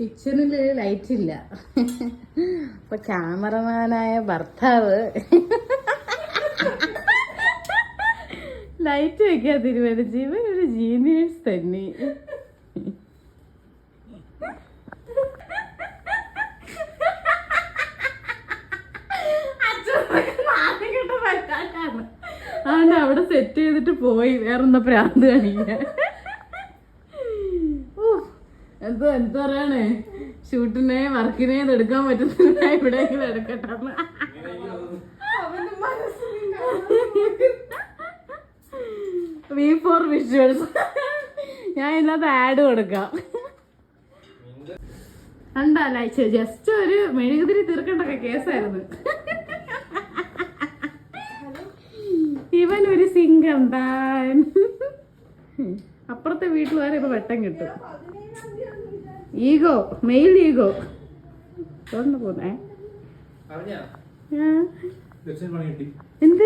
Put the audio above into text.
കിച്ചണില് light ഇല്ല. അപ്പൊ ക്യാമറമാനായ ഭർത്താവ് ലൈറ്റ് വെക്കാൻ തീരുമാനിച്ചു. ഇവനൊരു ജീനിയേഴ്സ് തന്നെ. അതുകൊണ്ട് അവിടെ സെറ്റ് ചെയ്തിട്ട് പോയി വേറെന്താ പ്രാന്ത് കാണിക്കാൻ. എന്താ പറയണേ, ഷൂട്ടിനെ വർക്കിനെ എടുക്കാൻ പറ്റുന്നില്ല, എവിടെയെങ്കിലും എടുക്കട്ടെ. V4 visuals. ഞാൻ ഇല്ലാത്ത ആഡ് കൊടുക്കാം. കണ്ടല്ല, ജസ്റ്റ് ഒരു മെഴുകുതിരി തീർക്കേണ്ട കേസായിരുന്നു. ഇവൻ ഒരു സിംഗണ്ടാൻ. അപ്പുറത്തെ വീട്ടിൽ ഇപ്പൊ വെട്ടം കിട്ടും. ഈഗോ, മെയിൽ ഈഗോ പോന്നേ. എന്ത്